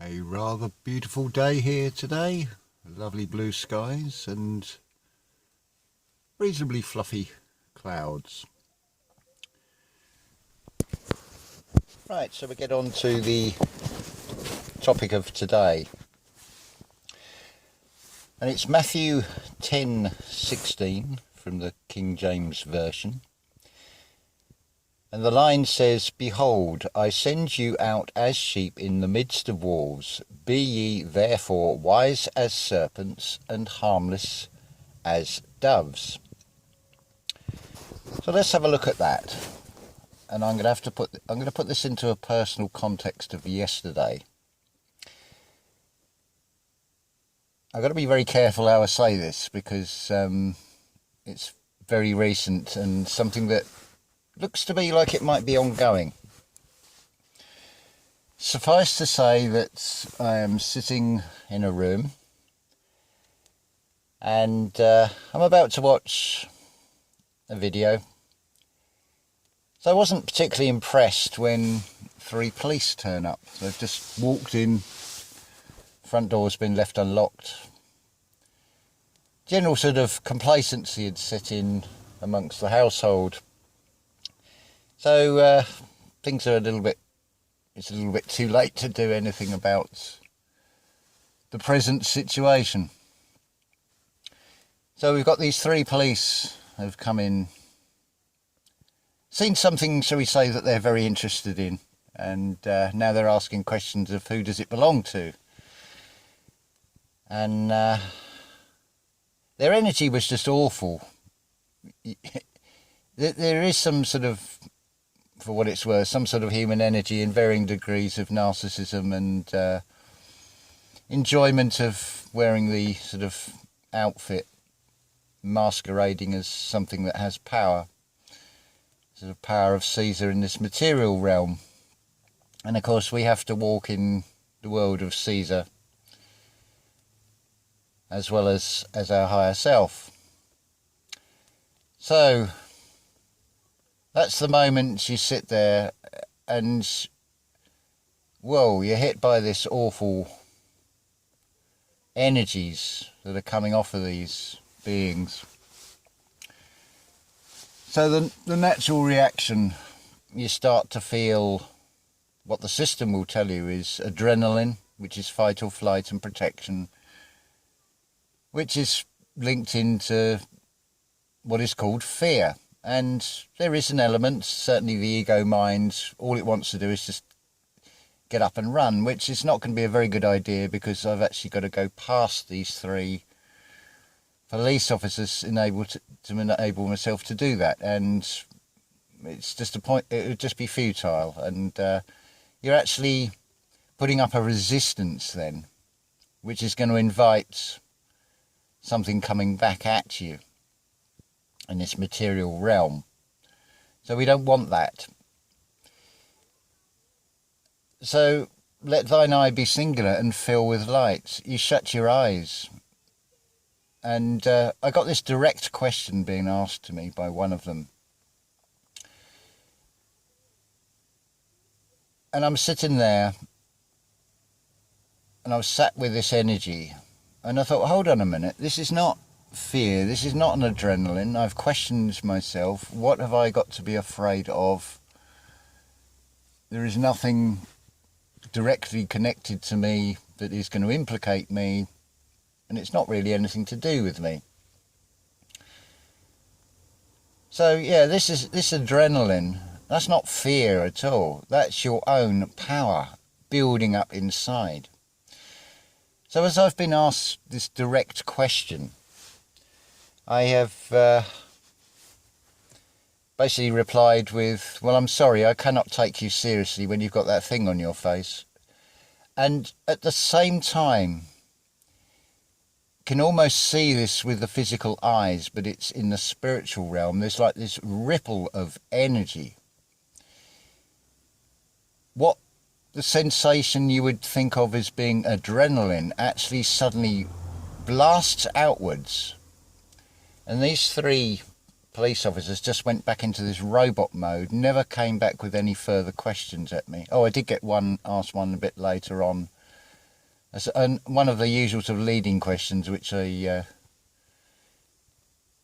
A rather beautiful day here today, lovely blue skies and reasonably fluffy clouds. Right, so we get on to the topic of today, and it's Matthew 10:16 from the King James Version. And the line says, "Behold, I send you out as sheep in the midst of wolves. Be ye therefore wise as serpents and harmless as doves." So let's have a look at that. And I'm going to put this into a personal context of yesterday. I've got to be very careful how I say this because it's very recent and something that looks to be like it might be ongoing. Suffice to say that I am sitting in a room and I'm about to watch a video. So I wasn't particularly impressed when 3 police turn up. They've just walked in, front door's been left unlocked. General sort of complacency had set in amongst the household. So things are it's a little bit too late to do anything about the present situation. So we've got these 3 police who've come in, seen something, shall we say, that they're very interested in, and now they're asking questions of who does it belong to. And their energy was just awful. There is some sort of, for what it's worth, some sort of human energy in varying degrees of narcissism and enjoyment of wearing the sort of outfit, masquerading as something that has power, sort of power of Caesar in this material realm. And of course we have to walk in the world of Caesar as well as our higher self. So that's the moment you sit there and, whoa, you're hit by this awful energies that are coming off of these beings. So the natural reaction, you start to feel what the system will tell you is adrenaline, which is fight or flight and protection, which is linked into what is called fear. And there is an element, certainly the ego mind, all it wants to do is just get up and run, which is not going to be a very good idea because I've actually got to go past these 3 police officers to enable myself to do that. And it's just it would just be futile. And you're actually putting up a resistance then, which is going to invite something coming back at you in this material realm. So we don't want that. So let thine eye be singular and fill with light. You shut your eyes. And I got this direct question being asked to me by one of them. And I'm sitting there and I was sat with this energy and I thought, hold on a minute, this is not fear, this is not an adrenaline. I've questioned myself. What have I got to be afraid of? There is nothing directly connected to me that is going to implicate me, and it's not really anything to do with me. So yeah, this adrenaline, that's not fear at all. That's your own power building up inside. So as I've been asked this direct question, I have basically replied with, well, I'm sorry, I cannot take you seriously when you've got that thing on your face. And at the same time, can almost see this with the physical eyes, but it's in the spiritual realm. There's like this ripple of energy. What the sensation you would think of as being adrenaline actually suddenly blasts outwards. And these 3 police officers just went back into this robot mode, never came back with any further questions at me. Oh, I did get asked one a bit later on And one of the usual sort of leading questions, which I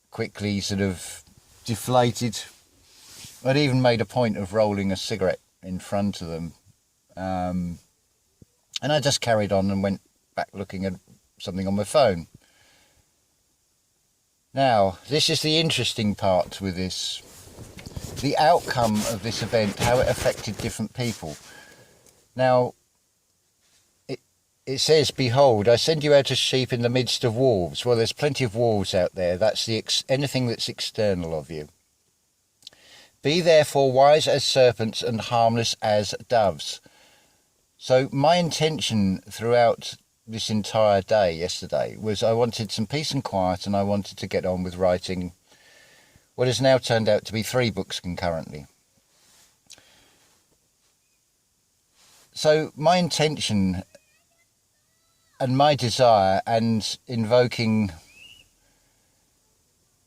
quickly sort of deflated. I'd even made a point of rolling a cigarette in front of them. And I just carried on and went back looking at something on my phone. Now, this is the interesting part with this. The outcome of this event, how it affected different people. Now, it says, "Behold, I send you out as sheep in the midst of wolves." Well, there's plenty of wolves out there. That's anything that's external of you. "Be therefore wise as serpents and harmless as doves." So my intention throughout this entire day yesterday was I wanted some peace and quiet, and I wanted to get on with writing what has now turned out to be 3 books concurrently. So my intention and my desire, and invoking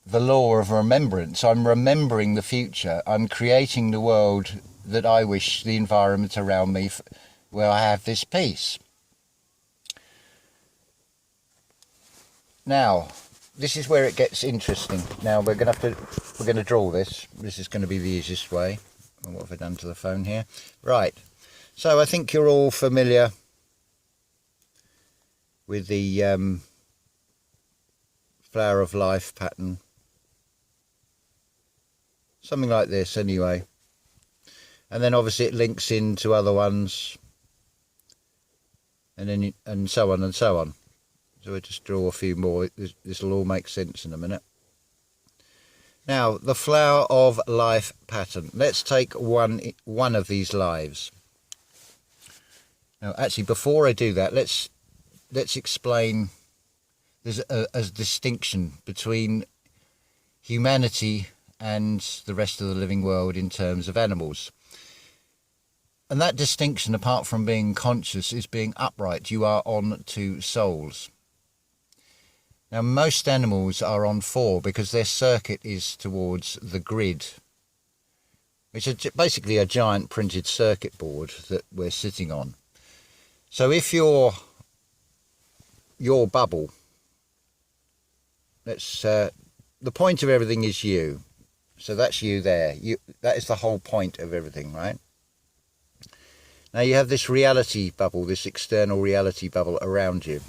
the law of remembrance, I'm remembering the future. I'm creating the world that I wish, the environment around me where I have this peace. Now, this is where it gets interesting. Now we're going to draw this. This is going to be the easiest way. What have I done to the phone here? Right. So I think you're all familiar with the flower of life pattern. Something like this anyway. And then obviously it links into other ones. And so on and so on. So we'll just draw a few more. This will all make sense in a minute. Now, the flower of life pattern. Let's take one of these lives. Now, actually, before I do that, let's explain. There's a distinction between humanity and the rest of the living world in terms of animals. And that distinction, apart from being conscious, is being upright. You are on 2 souls. Now, most animals are on 4 because their circuit is towards the grid, which is basically a giant printed circuit board that we're sitting on. So if your bubble, the point of everything is you. So that's you there. That is the whole point of everything, right? Now you have this reality bubble, this external reality bubble around you.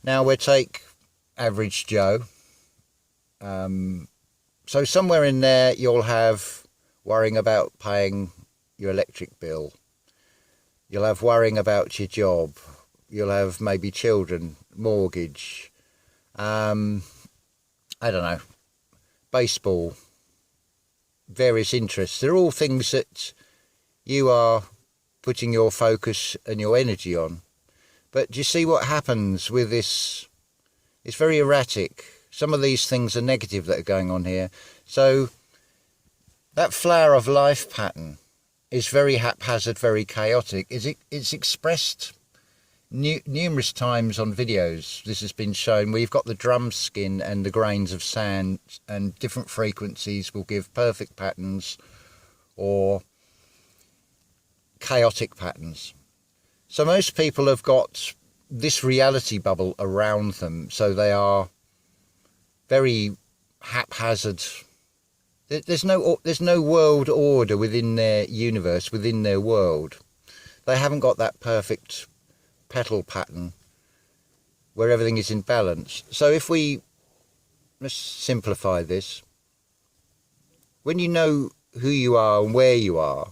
Now we'll take average Joe. So somewhere in there you'll have worrying about paying your electric bill. You'll have worrying about your job. You'll have maybe children, mortgage, I don't know, baseball, various interests. They're all things that you are putting your focus and your energy on. But do you see what happens with this? It's very erratic. Some of these things are negative that are going on here. So that flower of life pattern is very haphazard, very chaotic. It's expressed numerous times on videos. This has been shown. We've got the drum skin and the grains of sand, and different frequencies will give perfect patterns or chaotic patterns. So most people have got this reality bubble around them, so they are very haphazard. There's no world order within their universe, within their world. They haven't got that perfect petal pattern where everything is in balance. So if let's simplify this. When you know who you are and where you are,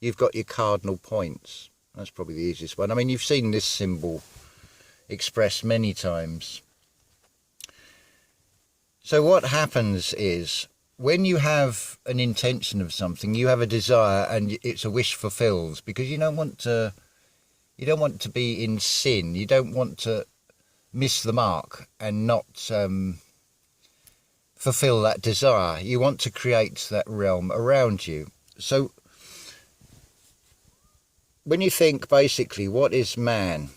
you've got your cardinal points. That's probably the easiest one. I mean, you've seen this symbol expressed many times. So what happens is, when you have an intention of something, you have a desire and it's a wish fulfilled, because you don't want to be in sin. You don't want to miss the mark and not fulfill that desire. You want to create that realm around you. So when you think, basically, what is man?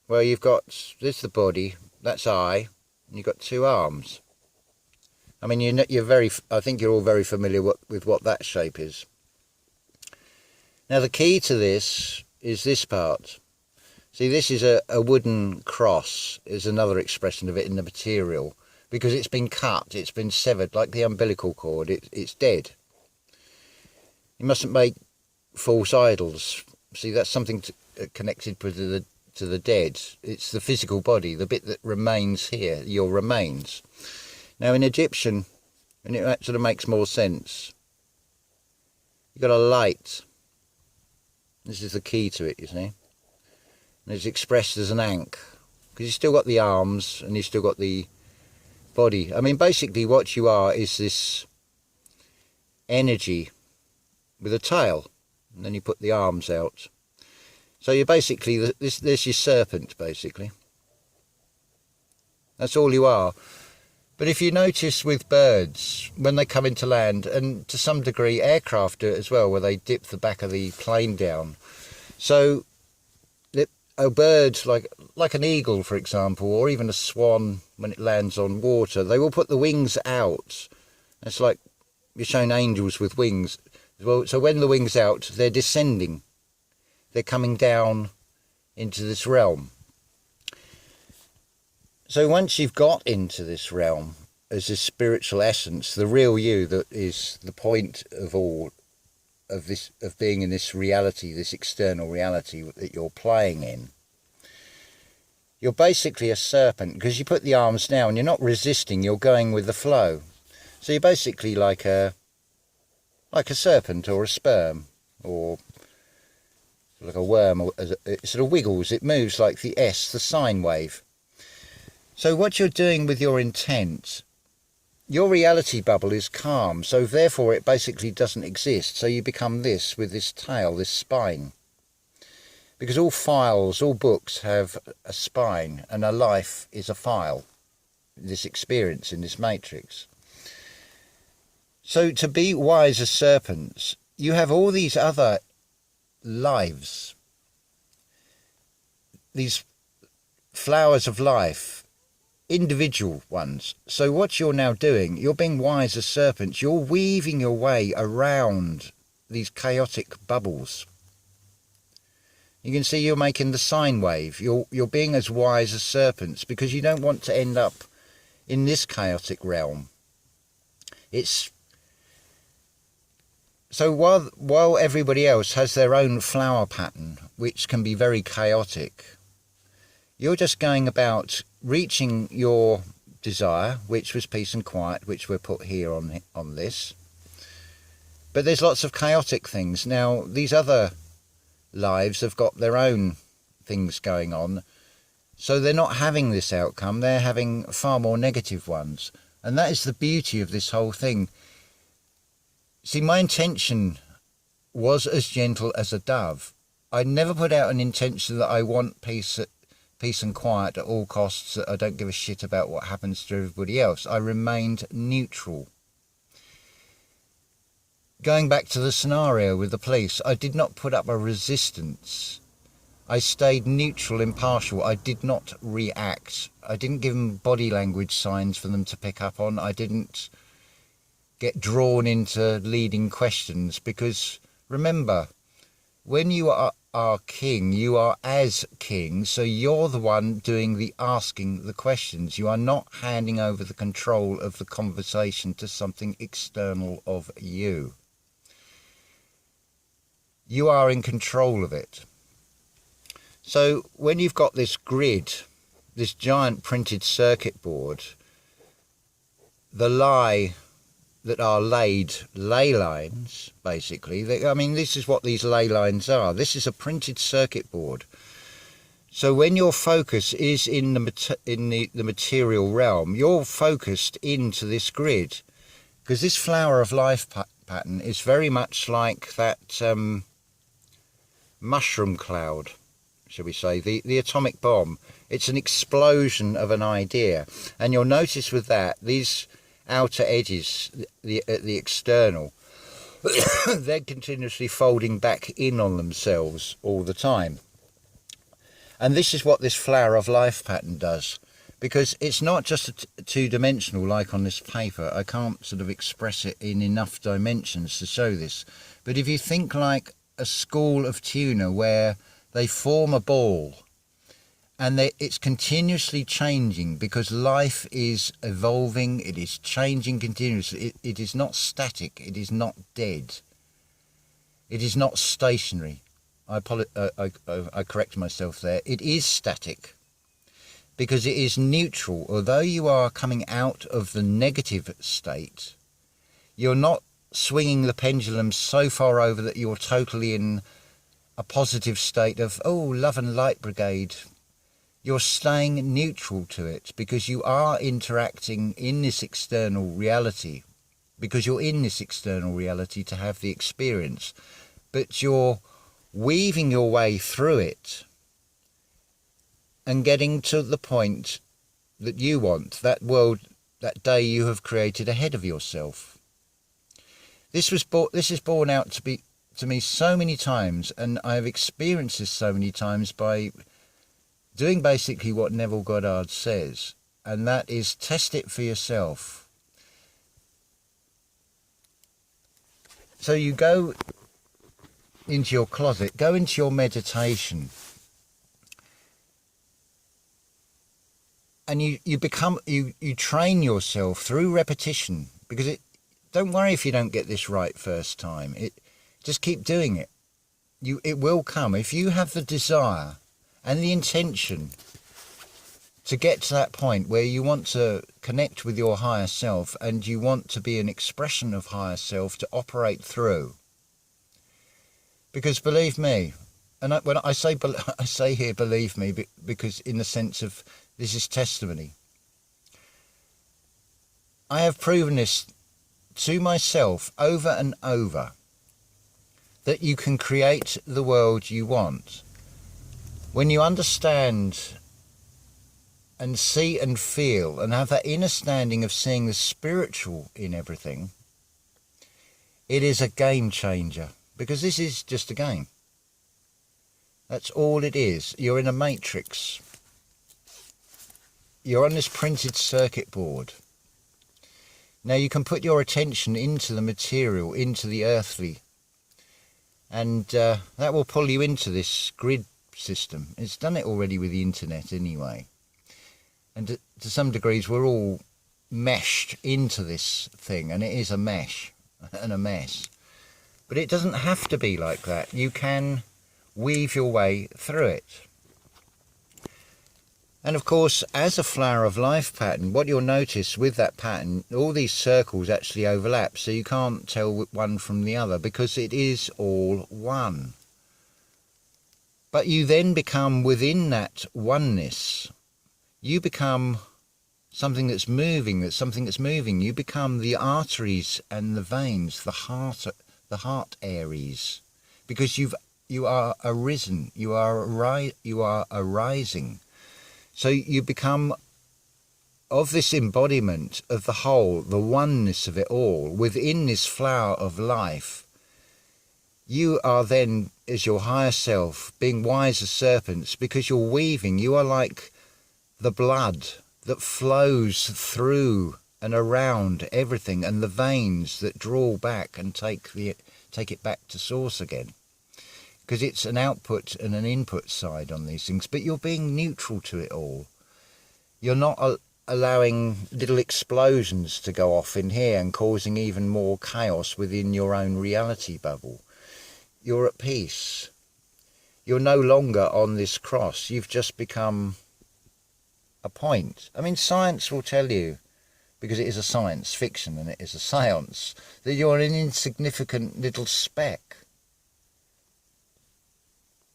Well, there's the body, that's I, and you've got 2 arms. I mean, I think you're all very familiar with what that shape is. Now, the key to this is this part. See, this is a wooden cross, is another expression of it in the material, because it's been cut, it's been severed, like the umbilical cord, it's dead. You mustn't make false idols. See, that's something connected to the dead. It's the physical body, the bit that remains here, your remains. Now in Egyptian, and it sort of makes more sense, you've got a light. This is the key to it, you see. And it's expressed as an ankh, because you've still got the arms and you've still got the body. I mean, basically what you are is this energy with a tail, and then you put the arms out. So you're basically, there's your serpent, basically. That's all you are. But if you notice with birds, when they come into land, and to some degree aircraft do it as well, where they dip the back of the plane down. So a bird, like an eagle, for example, or even a swan, when it lands on water, they will put the wings out. It's like you're shown angels with wings. Well, so when the wings out, they're descending. They're coming down into this realm. So once you've got into this realm as a spiritual essence, the real you, that is the point of all of this, of being in this reality, this external reality that you're playing in, you're basically a serpent, because you put the arms down, you're not resisting, you're going with the flow. So you're basically like a serpent or a sperm, or like a worm. It sort of wiggles, it moves like the S, the sine wave. So what you're doing with your intent, your reality bubble is calm, so therefore it basically doesn't exist. So you become this with this tail, this spine. Because all files, all books have a spine, and a life is a file, this experience in this matrix. So to be wise as serpents, you have all these other lives, these flowers of life, individual ones. So what you're now doing, you're being wise as serpents, you're weaving your way around these chaotic bubbles. You can see you're making the sine wave. You're being as wise as serpents, because you don't want to end up in this chaotic realm. It's so while everybody else has their own flower pattern, which can be very chaotic, you're just going about reaching your desire, which was peace and quiet, which we're put here on this. But there's lots of chaotic things. Now, these other lives have got their own things going on, so they're not having this outcome, they're having far more negative ones. And that is the beauty of this whole thing. See, my intention was as gentle as a dove. I never put out an intention that I want peace and quiet at all costs, that I don't give a shit about what happens to everybody else. I remained neutral. Going back to the scenario with the police, I did not put up a resistance. I stayed neutral, impartial. I did not react. I didn't give them body language signs for them to pick up on. I didn't get drawn into leading questions, because remember, when you are king, you are as king, so you're the one doing the asking the questions. You are not handing over the control of the conversation to something external of you. You are in control of it. So when you've got this grid, this giant printed circuit board, the lie that are ley lines, basically. I mean, this is what these ley lines are. This is a printed circuit board. So when your focus is in the material realm, you're focused into this grid, because this flower of life pattern is very much like that mushroom cloud, shall we say, the atomic bomb. It's an explosion of an idea, and you'll notice with that, these outer edges, the external, they're continuously folding back in on themselves all the time. And this is what this flower of life pattern does, because it's not just two-dimensional like on this paper. I can't sort of express it in enough dimensions to show this. But if you think like a school of tuna where they form a ball, And it's continuously changing, because life is evolving, it is changing continuously. It is not static, it is not dead, it is not stationary. I correct myself there. It is static, because it is neutral. Although you are coming out of the negative state, you're not swinging the pendulum so far over that you're totally in a positive state of, oh, love and light brigade. You're staying neutral to it, because you are interacting in this external reality, because you're in this external reality to have the experience, but you're weaving your way through it and getting to the point that you want, that world, that day you have created ahead of yourself. This is borne out to me so many times, and I have experienced this so many times by doing basically what Neville Goddard says, and that is test it for yourself. So you go into your closet, go into your meditation, and you train yourself through repetition, because don't worry if you don't get this right first time. Just keep doing it. It will come. If you have the desire and the intention to get to that point where you want to connect with your higher self, and you want to be an expression of higher self to operate through. Because believe me, and when I say here believe me, because in the sense of this is testimony, I have proven this to myself over and over, that you can create the world you want. When you understand and see and feel and have that inner standing of seeing the spiritual in everything, it is a game changer, because this is just a game. That's all it is. You're in a matrix. You're on this printed circuit board. Now you can put your attention into the material, into the earthly, and that will pull you into this grid system. It's done it already with the internet anyway, and to some degrees we're all meshed into this thing, and it is a mesh and a mess, but it doesn't have to be like that. You can weave your way through it. And of course, as a flower of life pattern, what you'll notice with that pattern, all these circles actually overlap, so you can't tell one from the other, because it is all one. But you then become, within that oneness, you become something that's moving, You become the arteries and the veins, the heart areas, because you are arisen, you are arising. So you become of this embodiment of the whole, the oneness of it all, within this flower of life. You are then, as your higher self, being wise as serpents, because you're weaving. You are like the blood that flows through and around everything, and the veins that draw back and take it back to source again. Because it's an output and an input side on these things, but you're being neutral to it all. You're not allowing little explosions to go off in here and causing even more chaos within your own reality bubble. You're at peace. You're no longer on this cross. You've just become a point. I mean, science will tell you, because it is a science fiction and it is a seance, that you're an insignificant little speck.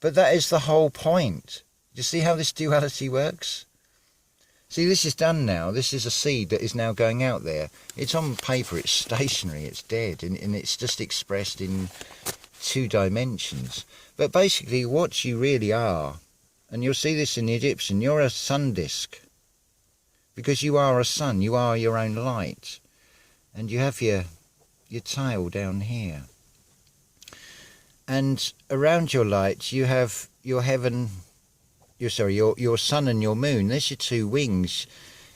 But that is the whole point. You see how this duality works? See, this is done now. This is a seed that is now going out there. It's on paper, it's stationary, it's dead, and it's just expressed in 2 dimensions. But basically what you really are, and you'll see this in the Egyptian, you're a sun disk. Because you are a sun, you are your own light. And you have your tail down here. And around your light you have your heaven, your sun and your moon. There's your 2 wings.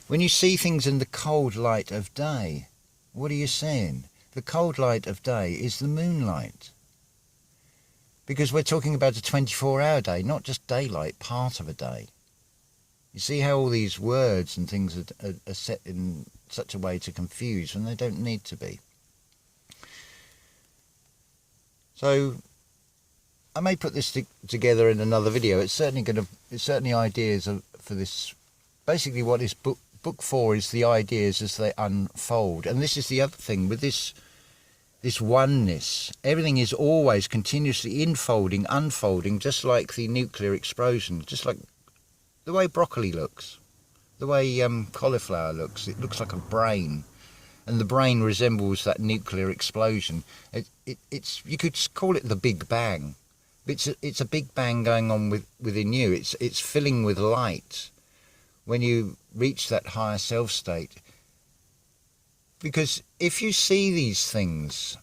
When you see things in the cold light of day, what are you seeing? The cold light of day is the moonlight. Because we're talking about a 24-hour day, not just daylight, part of a day. You see how all these words and things are set in such a way to confuse when they don't need to be. So I may put this together in another video. It's certainly ideas for this. Basically, what is book 4 is the ideas as they unfold, and this is the other thing with this oneness. Everything is always continuously unfolding, just like the nuclear explosion, just like the way broccoli looks, the way cauliflower looks. It looks like a brain, and the brain resembles that nuclear explosion. It's you could call it the Big Bang. It's a Big Bang going on within you. It's filling with light when you reach that higher self state. Because if you see these things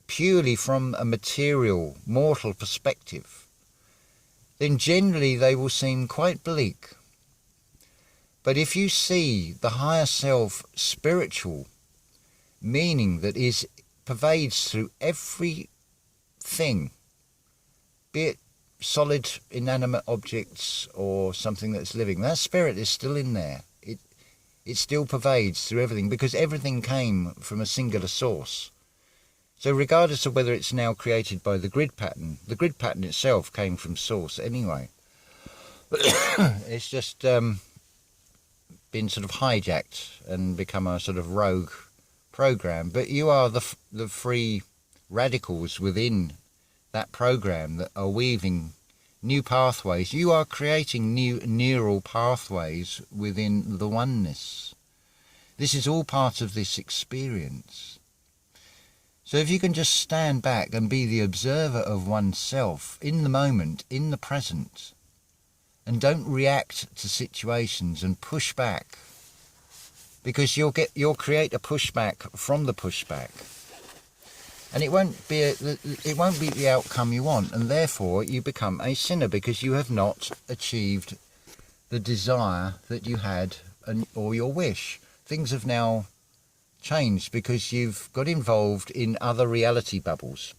purely from a material, mortal perspective, then generally they will seem quite bleak. But if you see the higher self spiritual meaning that pervades through everything, be it solid inanimate objects or something that's living, that spirit is still in there. It still pervades through everything, because everything came from a singular source. So regardless of whether it's now created by the grid pattern itself came from source anyway. It's just been sort of hijacked and become a sort of rogue program. But you are the free radicals within that program that are weaving new pathways. You are creating new neural pathways within the oneness. This is all part of this experience. So if you can just stand back and be the observer of oneself in the moment, in the present, and don't react to situations and push back, because you'll create a pushback from the pushback, and it won't be the outcome you want, and therefore you become a sinner because you have not achieved the desire that you had or your wish. Things have now changed because you've got involved in other reality bubbles,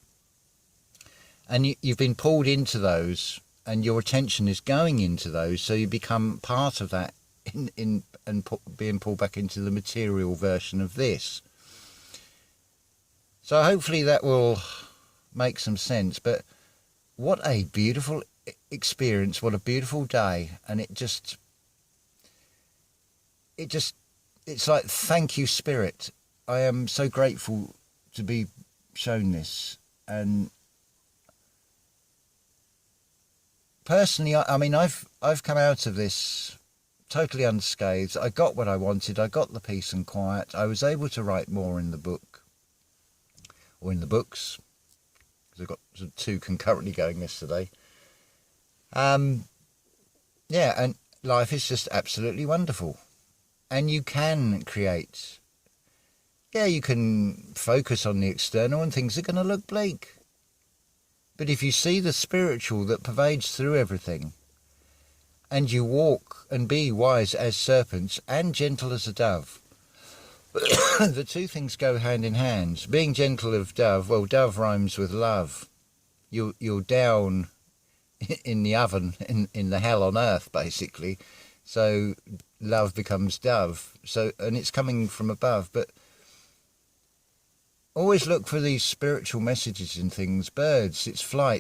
and you've been pulled into those, and your attention is going into those, so you become part of that being pulled back into the material version of this. So hopefully that will make some sense. But what a beautiful experience, what a beautiful day. And it's like, thank you, Spirit. I am so grateful to be shown this. And personally, I mean, I've come out of this totally unscathed. I got what I wanted. I got the peace and quiet. I was able to write more in the book, or in the books, because I've got sort of 2 concurrently going yesterday. Yeah, and life is just absolutely wonderful. And you can create. Yeah, you can focus on the external and things are going to look bleak. But if you see the spiritual that pervades through everything, and you walk and be wise as serpents and gentle as a dove, the 2 things go hand in hand. Being gentle of dove, well, dove rhymes with love. You're down in the oven, in the hell on earth, basically. So love becomes dove. So, and it's coming from above. But always look for these spiritual messages in things. Birds, it's flight.